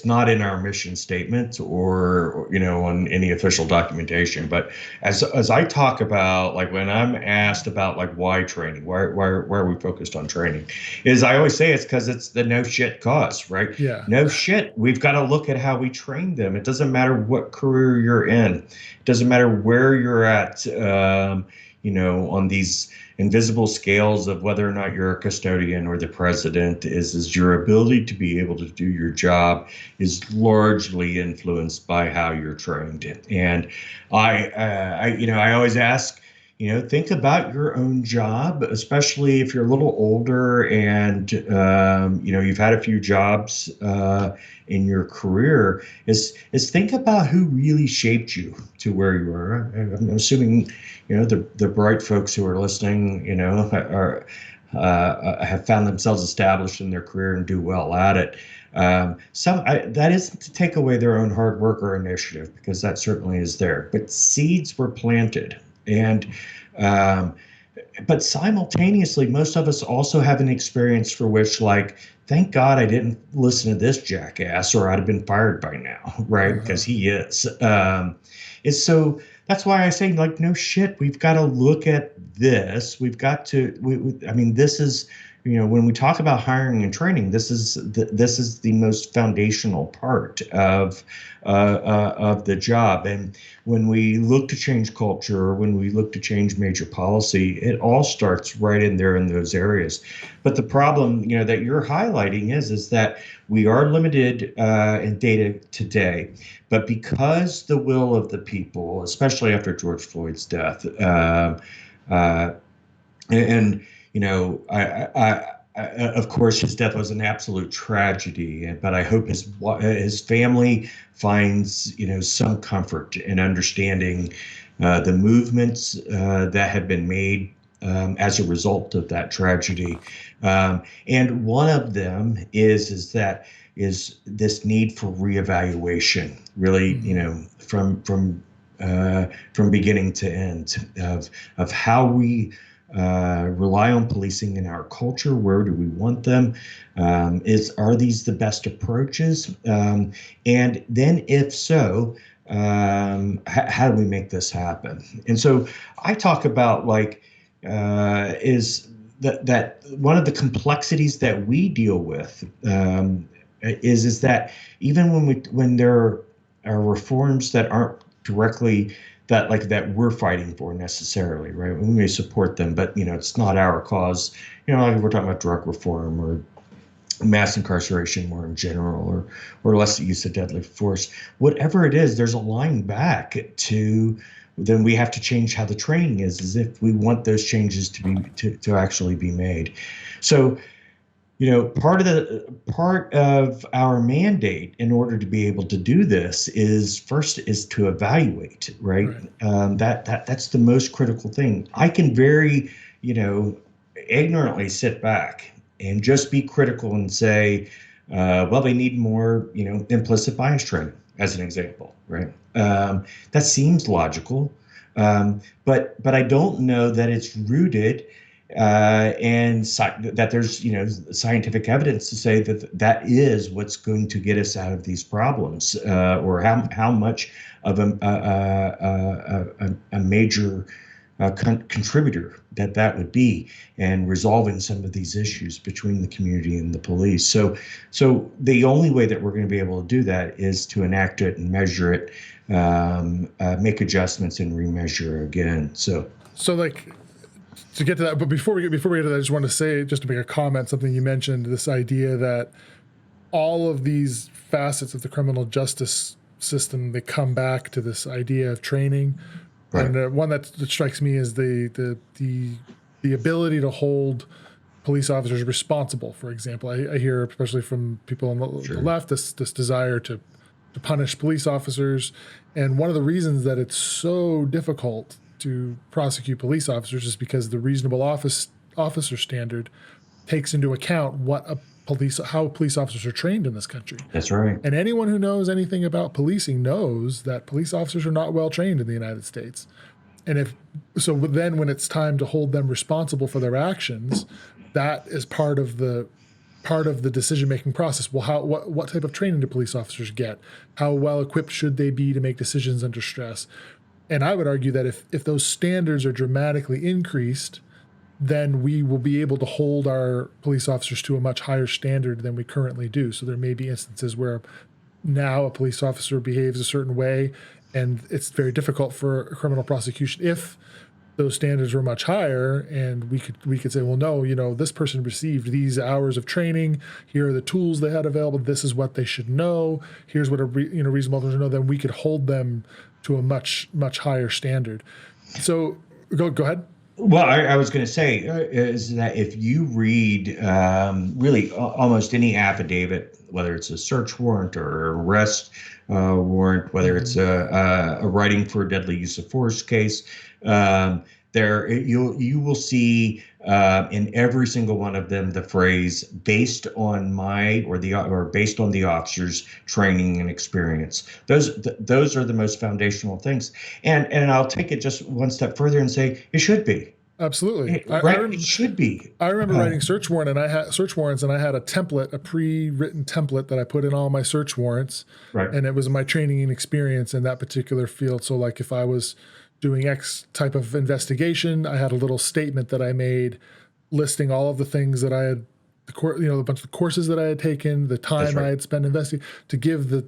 not in our mission statement or on any official documentation. But as I talk about, like when I'm asked about like why training, why are we focused on training, is I always say it's because it's the no shit cause, right? Yeah. No shit. We've got to look at how we train them. It doesn't matter what career you're in. It doesn't matter where you're at. On these invisible scales of whether or not you're a custodian or the president, is your ability to be able to do your job is largely influenced by how you're trained. And I always ask, think about your own job, especially if you're a little older and, you've had a few jobs in your career, is think about who really shaped you to where you are. I'm assuming, the bright folks who are listening, have found themselves established in their career and do well at it. That isn't to take away their own hard work or initiative, because that certainly is there. But seeds were planted. And but simultaneously, most of us also have an experience for which, like, thank God I didn't listen to this jackass, or I'd have been fired by now, right? Because he is. It's so that's why I say, like, no shit. We've got to look at this. We've got to. This is. When we talk about hiring and training, this is the most foundational part of the job. And when we look to change culture, or when we look to change major policy, it all starts right in there in those areas. But the problem, that you're highlighting is that we are limited in data today. But because the will of the people, especially after George Floyd's death, of course, his death was an absolute tragedy, but I hope his family finds, some comfort in understanding the movements that have been made as a result of that tragedy. And one of them is this need for reevaluation, really, from beginning to end of how we rely on policing in our culture. Where do we want them? Are these the best approaches? And then, if so, how do we make this happen? And so I talk about, like, is that one of the complexities that we deal with is that even when there are reforms that aren't directly that we're fighting for necessarily, right? We may support them, but it's not our cause. Like if we're talking about drug reform or mass incarceration more in general, or less use of deadly force, whatever it is, there's a line back to. Then we have to change how the training is, as if we want those changes to actually be made. So, part of our mandate in order to be able to do this is to evaluate, right? That's the most critical thing. I can very, ignorantly sit back and just be critical and say, well, they need more, implicit bias training, as an example, right? That seems logical, but I don't know that it's rooted that there's scientific evidence to say that that is what's going to get us out of these problems, or how much of a major contributor that would be in resolving some of these issues between the community and the police. So the only way that we're going to be able to do that is to enact it and measure it, make adjustments and remeasure again. So like, to get to that, but before we get to that, I just want to say, just to make a comment, something you mentioned, this idea that all of these facets of the criminal justice system, they come back to this idea of training. Right. And one that strikes me is the ability to hold police officers responsible. For example, I hear, especially from people on the left, this desire to punish police officers. And one of the reasons that it's so difficult to prosecute police officers is because the reasonable officer standard takes into account how police officers are trained in this country. That's right. And anyone who knows anything about policing knows that police officers are not well trained in the United States. And then when it's time to hold them responsible for their actions, that is part of the decision-making process. Well, what type of training do police officers get? How well equipped should they be to make decisions under stress? And I would argue that if those standards are dramatically increased, then we will be able to hold our police officers to a much higher standard than we currently do. So there may be instances where now a police officer behaves a certain way, and it's very difficult for a criminal prosecution if those standards were much higher, and we could say, well, no, this person received these hours of training. Here are the tools they had available. This is what they should know. Here's what a reasonable officer should know. Then we could hold them to a much higher standard. So go ahead. Well, I was going to say is that if you read really almost any affidavit, whether it's a search warrant or arrest warrant, whether it's a writing for a deadly use of force case, you will see in every single one of them the phrase "based on or based on the officer's training and experience." Those are the most foundational things, and I'll take it just one step further and say it should be. Absolutely, it should be. I remember writing search warrants, and I had a template, a pre-written template that I put in all my search warrants, right. And it was my training and experience in that particular field. So, like, if I was doing X type of investigation, I had a little statement that I made listing all of the things that I had, a bunch of courses that I had taken, the time I had spent investigating, to give the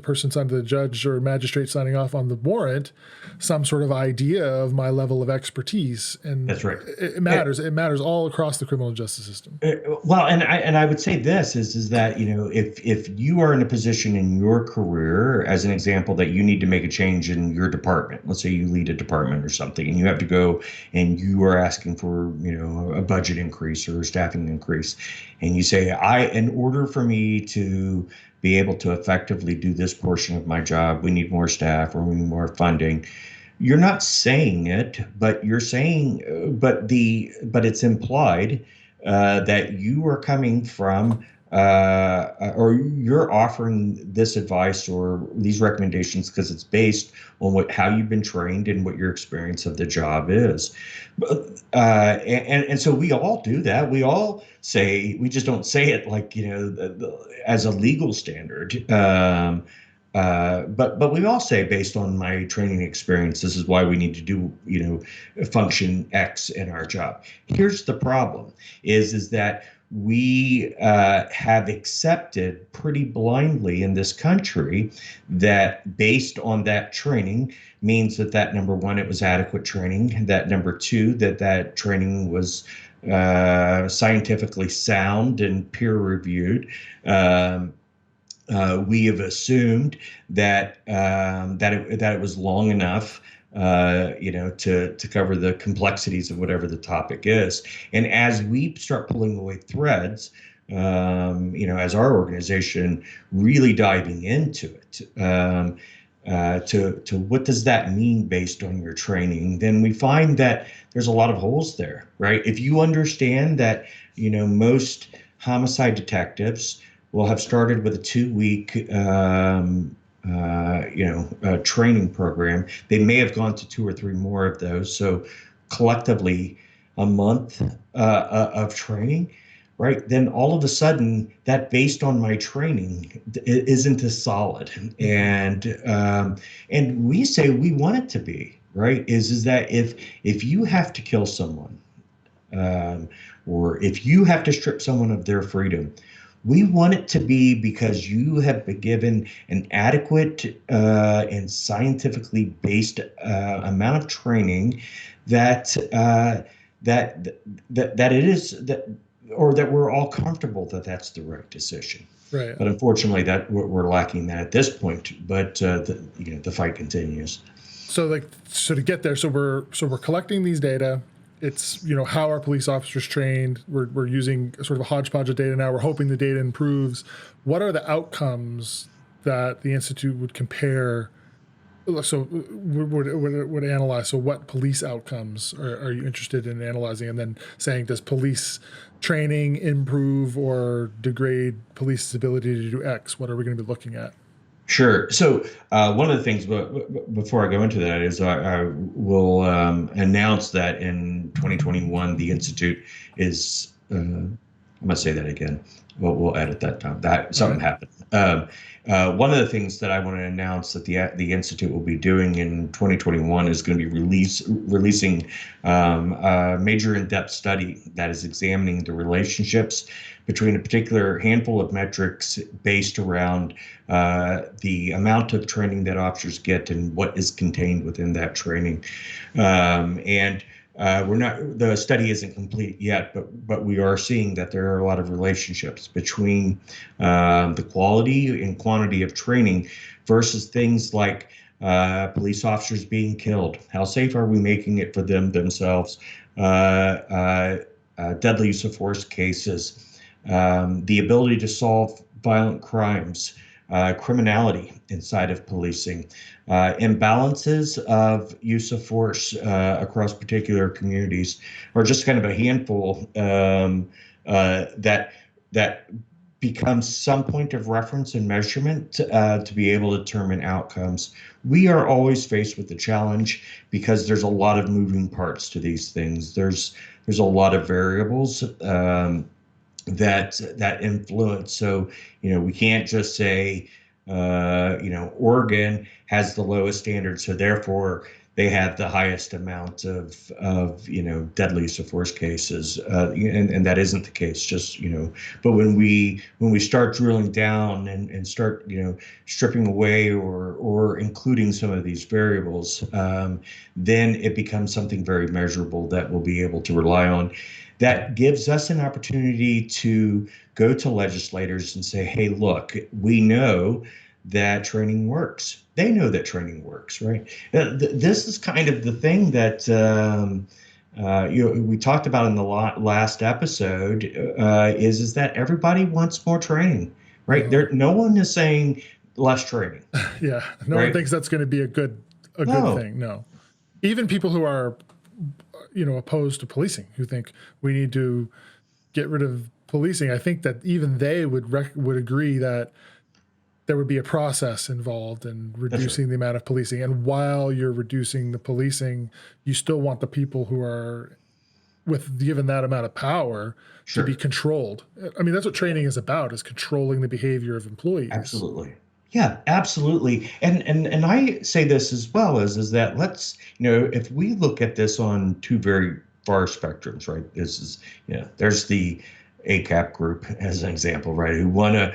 person signing, the judge or magistrate signing off on the warrant, some sort of idea of my level of expertise. And that's right. It matters. It matters all across the criminal justice system. Well, and I would say this is that, if you are in a position in your career, as an example, that you need to make a change in your department, let's say you lead a department or something, and you have to go and you are asking for, a budget increase or a staffing increase, and you say, in order for me to be able to effectively do this portion of my job, we need more staff or we need more funding. You're not saying it, but you're saying, but it's implied that you are coming from, or you're offering this advice or these recommendations because it's based on how you've been trained and what your experience of the job is. And so we all do that. We all say, we just don't say it like, as a legal standard. But we all say, based on my training experience, this is why we need to do, function X in our job. Here's the problem is that we have accepted pretty blindly in this country that based on that training means that number one, it was adequate training, that number two, that training was scientifically sound and peer reviewed. We have assumed that it was long enough, to cover the complexities of whatever the topic is. And as we start pulling away threads, as our organization really diving into it, to what does that mean based on your training, then we find that there's a lot of holes there, right? If you understand that, most homicide detectives will have started with a 2-week training program. They may have gone to 2 or 3 more of those. So collectively a month of training, right? Then all of a sudden, that based on my training isn't as solid, and we say we want it to be, right? Is that if you have to kill someone, um, or if you have to strip someone of their freedom, we want it to be because you have been given an adequate and scientifically based amount of training that that that it is that, or that we're all comfortable that that's the right decision. Right. But unfortunately, that we're lacking that at this point. But the fight continues. So to get there, so we're collecting these data. It's, how are police officers trained? We're using sort of a hodgepodge of data now. We're hoping the data improves. What are the outcomes that the Institute would compare? So would analyze. So what police outcomes are you interested in analyzing? And then saying, does police training improve or degrade police's ability to do X? What are we going to be looking at? Sure. So one of the things, but before I go into that, is I will announce that in 2021 the Institute is. I'm going to say that again. We'll edit that down. That something happened. One of the things that I want to announce that the Institute will be doing in 2021 is going to be releasing a major in-depth study that is examining the relationships between a particular handful of metrics based around the amount of training that officers get and what is contained within that training. And the study isn't complete yet, but we are seeing that there are a lot of relationships between the quality and quantity of training versus things like police officers being killed. How safe are we making it for themselves? Deadly use of force cases, the ability to solve violent crimes, criminality inside of policing, imbalances of use of force across particular communities, or just kind of a handful that becomes some point of reference and measurement to be able to determine outcomes. We are always faced with the challenge because there's a lot of moving parts to these things. There's a lot of variables that influence. So, we can't just say, Oregon has the lowest standard, so therefore they have the highest amount of deadly use of force cases, and that isn't the case. But when we start drilling down and start stripping away or including some of these variables, then it becomes something very measurable that we'll be able to rely on. That gives us an opportunity to go to legislators and say, hey, look, we know that training works. They know that training works, right? This is kind of the thing that we talked about in the last episode, is that everybody wants more training, right? No one is saying less training. Yeah, no one thinks that's going to be a good thing. No, even people who are opposed to policing, who think we need to get rid of policing, I think that even they would agree that there would be a process involved in reducing the amount of policing. And while you're reducing the policing, you still want the people who are given that amount of power to be controlled. I mean, that's what training is about, is controlling the behavior of employees. Absolutely. Yeah, absolutely. And I say this as well is that let's, if we look at this on two very far spectrums, right? This is, there's the ACAP group as an example, right? Who want to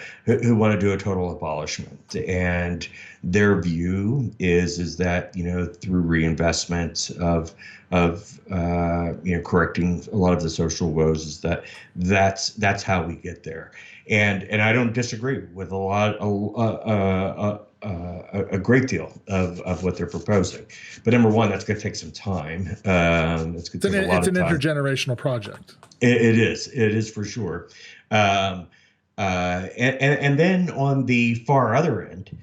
do a total abolishment, and their view is that through reinvestment of correcting a lot of the social woes, is that's how we get there. And I don't disagree with a great deal of what they're proposing. But number one, that's going to take some time. It's an intergenerational project. It is for sure. And then on the far other end,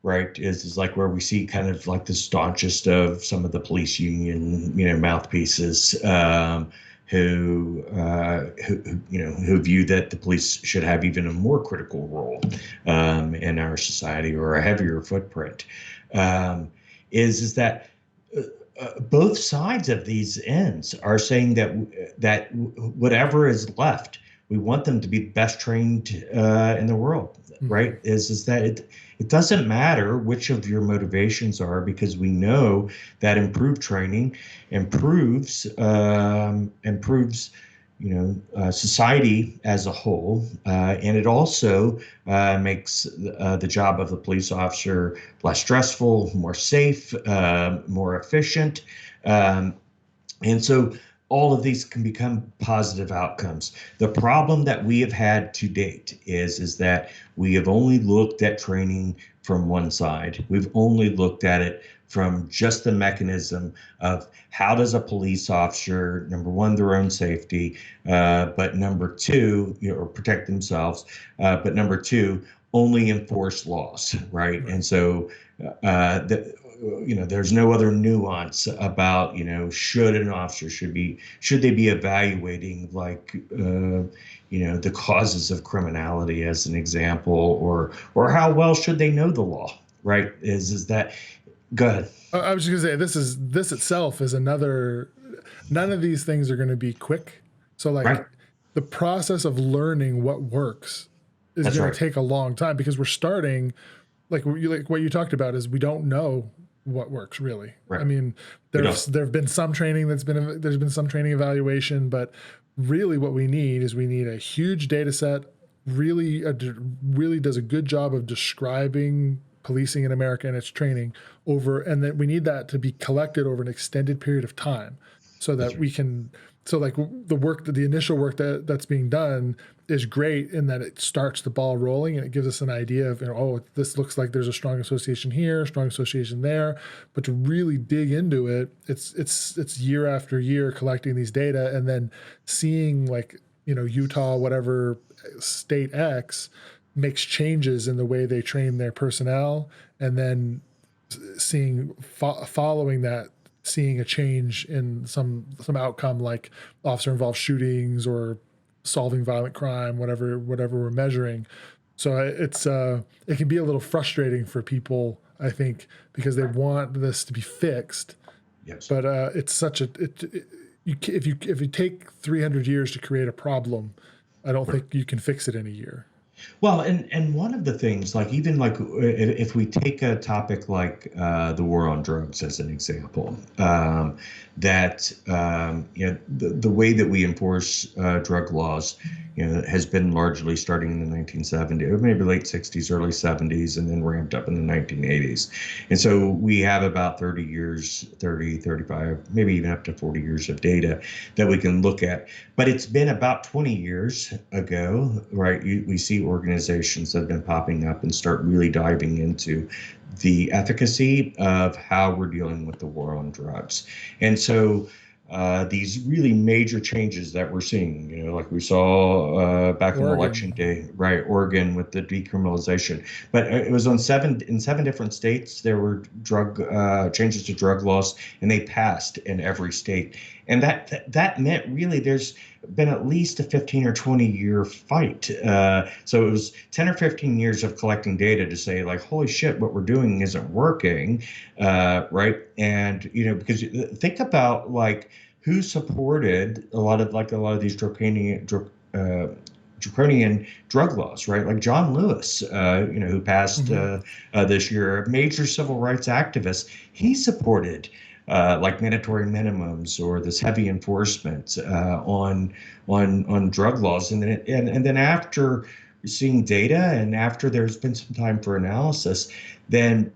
right, is like where we see kind of like the staunchest of some of the police union, mouthpieces, who view that the police should have even a more critical role in our society, or a heavier footprint. Is that both sides of these ends are saying that whatever is left, we want them to be best trained in the world. Mhm. Right? Is that it doesn't matter which of your motivations are, because we know that improved training improves society as a whole, and it also makes the job of the police officer less stressful, more safe, more efficient. Um, and so all of these can become positive outcomes. The problem that we have had to date is that we have only looked at training from one side. We've only looked at it from just the mechanism of how does a police officer, number one, their own safety, but number two, or protect themselves, but number two, only enforce laws, right? Right. And so the, there's no other nuance about, should an officer should they be evaluating, like, the causes of criminality as an example, or how well should they know the law, right? Is that go ahead. I was just gonna say this itself is another. None of these things are going to be quick. So Right. like the process of learning what works is That's going to right. take a long time because we're starting like what you talked about is we don't know what works really. I Right. mean, We don't. there've been some training there's been some training evaluation, but really what we need is we need a huge data set. Really does a good job of describing policing in America and its training over, and that we need that to be collected over an extended period of time, so That's that right. we can. So like the initial work that's being done is great in that it starts the ball rolling and it gives us an idea of, oh, this looks like there's a strong association here, strong association there. But to really dig into it, it's year after year collecting these data and then seeing, like, Utah, whatever, state X makes changes in the way they train their personnel, and then following that, seeing a change in some outcome, like officer involved shootings or solving violent crime, whatever we're measuring. So it can be a little frustrating for people, I think, because they want this to be fixed, Yes. but it's such a it you if you take 300 years to create a problem, I don't Right. think you can fix it in a year. Well, and one of the things, like, even like, if we take a topic like the war on drugs as an example, that the way that we enforce drug laws, has been largely starting in the 1970s, or maybe late 60s, early 70s, and then ramped up in the 1980s. And so we have about 30 years, 30, 35, maybe even up to 40 years of data that we can look at. But it's been about 20 years ago, right? We see organizations that have been popping up and start really diving into the efficacy of how we're dealing with the war on drugs. And so these really major changes that we're seeing, like we saw back on election Oregon. day, right? Oregon with the decriminalization, but it was in seven different states. There were drug changes to drug laws, and they passed in every state. And that meant, really, there's been at least a 15 or 20-year fight. So it was 10 or 15 years of collecting data to say, like, holy shit, what we're doing isn't working, right? And because think about, like, who supported a lot of these draconian drug laws, right? Like John Lewis, who passed Mm-hmm. this year, a major civil rights activist. He supported like mandatory minimums or this heavy enforcement on drug laws, and then after seeing data and after there's been some time for analysis, then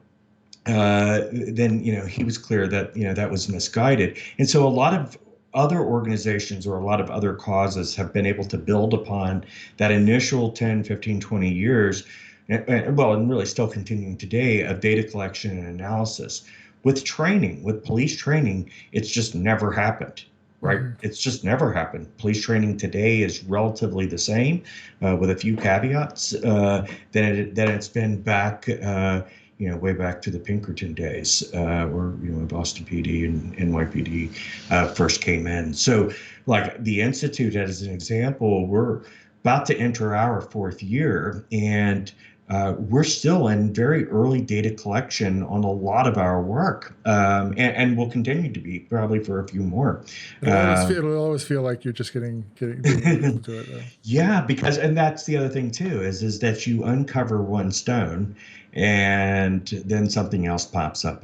he was clear that that was misguided. And so a lot of other organizations or a lot of other causes have been able to build upon that initial 10, 15, 20 years, and really still continuing today, of data collection and analysis. With police training, it's just never happened. Right? Mm-hmm. It's just never happened. Police training today is relatively the same, with a few caveats, than it's been back, way back to the Pinkerton days, where Boston PD and NYPD first came in. So, like the Institute, as an example, we're about to enter our fourth year, and we're still in very early data collection on a lot of our work, and will continue to be probably for a few more. It'll always feel like you're just getting into it, though. Yeah, because and that's the other thing too is that you uncover one stone, and then something else pops up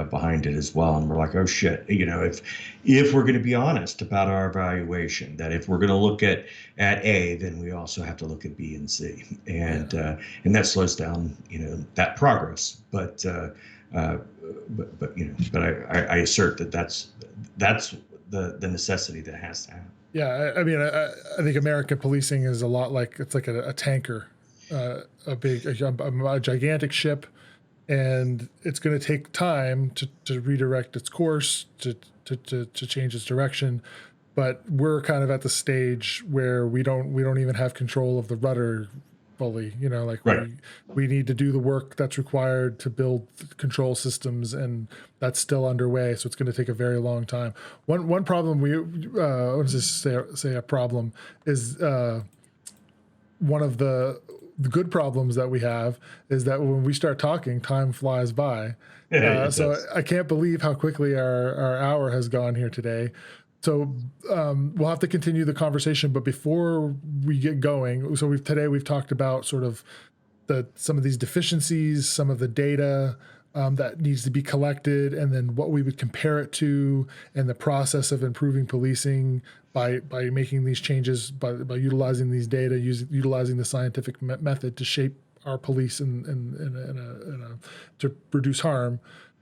behind it as well, and we're like, oh shit, if we're going to be honest about our evaluation, that if we're going to look at A, then we also have to look at B and C, and that slows down that progress, but I assert that that's the necessity that has to happen. Yeah, I mean, I think American policing is a lot like it's like a tanker, a gigantic ship, and it's going to take time to redirect its course, to change its direction. But we're kind of at the stage where we don't even have control of the rudder fully. Right. We need to do the work that's required to build control systems, and that's still underway. So it's going to take a very long time. One problem let's just say a problem is one of the good problems that we have is that when we start talking, time flies by. So I can't believe how quickly our hour has gone here today. So we'll have to continue the conversation, but before we get going, so we've talked about sort of some of these deficiencies, some of the data that needs to be collected, and then what we would compare it to, and the process of improving policing by making these changes, by utilizing these data, utilizing the scientific method to shape our police to reduce harm.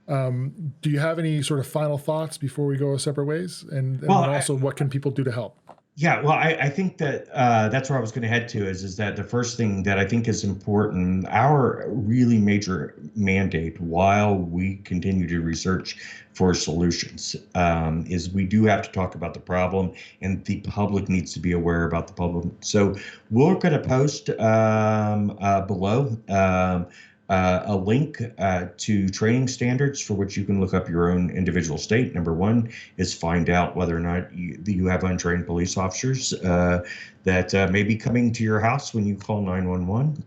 Do you have any sort of final thoughts before we go our separate ways? And also, what can people do to help? Yeah, well, I think that that's where I was going to head to is that the first thing that I think is important, our really major mandate while we continue to research for solutions, is we do have to talk about the problem, and the public needs to be aware about the problem. So we're going to post below a link to training standards for which you can look up your own individual state. Number one is find out whether or not you have untrained police officers that may be coming to your house when you call 911.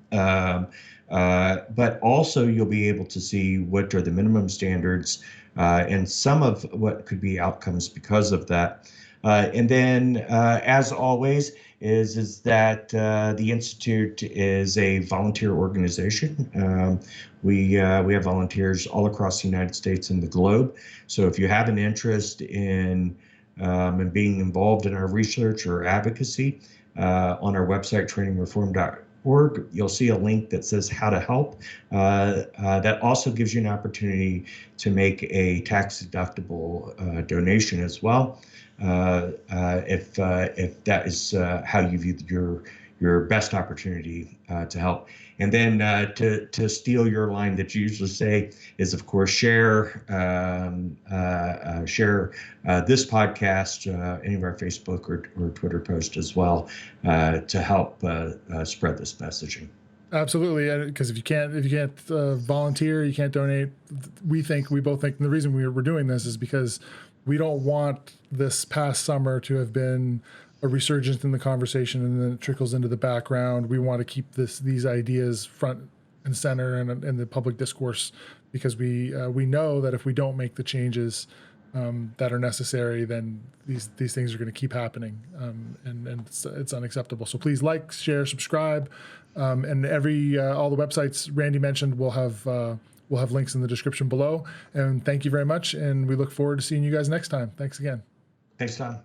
But also you'll be able to see what are the minimum standards and some of what could be outcomes because of that. And then, as always, is that the Institute is a volunteer organization. We have volunteers all across the United States and the globe. So if you have an interest in being involved in our research or advocacy, on our website, trainingreform.org, you'll see a link that says how to help. That also gives you an opportunity to make a tax-deductible donation as well. If that is how you view your best opportunity to help. And then to steal your line that you usually say is, of course, share this podcast, any of our Facebook or Twitter posts as well, to help spread this messaging. Absolutely, because if you can't volunteer, you can't donate. We both think, and the reason we're doing this is because we don't want this past summer to have been a resurgence in the conversation and then it trickles into the background. We want to keep these ideas front and center in the public discourse, because we know that if we don't make the changes that are necessary, then these things are going to keep happening, and it's unacceptable. So please like, share, subscribe, and all the websites Randy mentioned will have links in the description below. And thank you very much, and we look forward to seeing you guys next time. Thanks again. Thanks, Tom.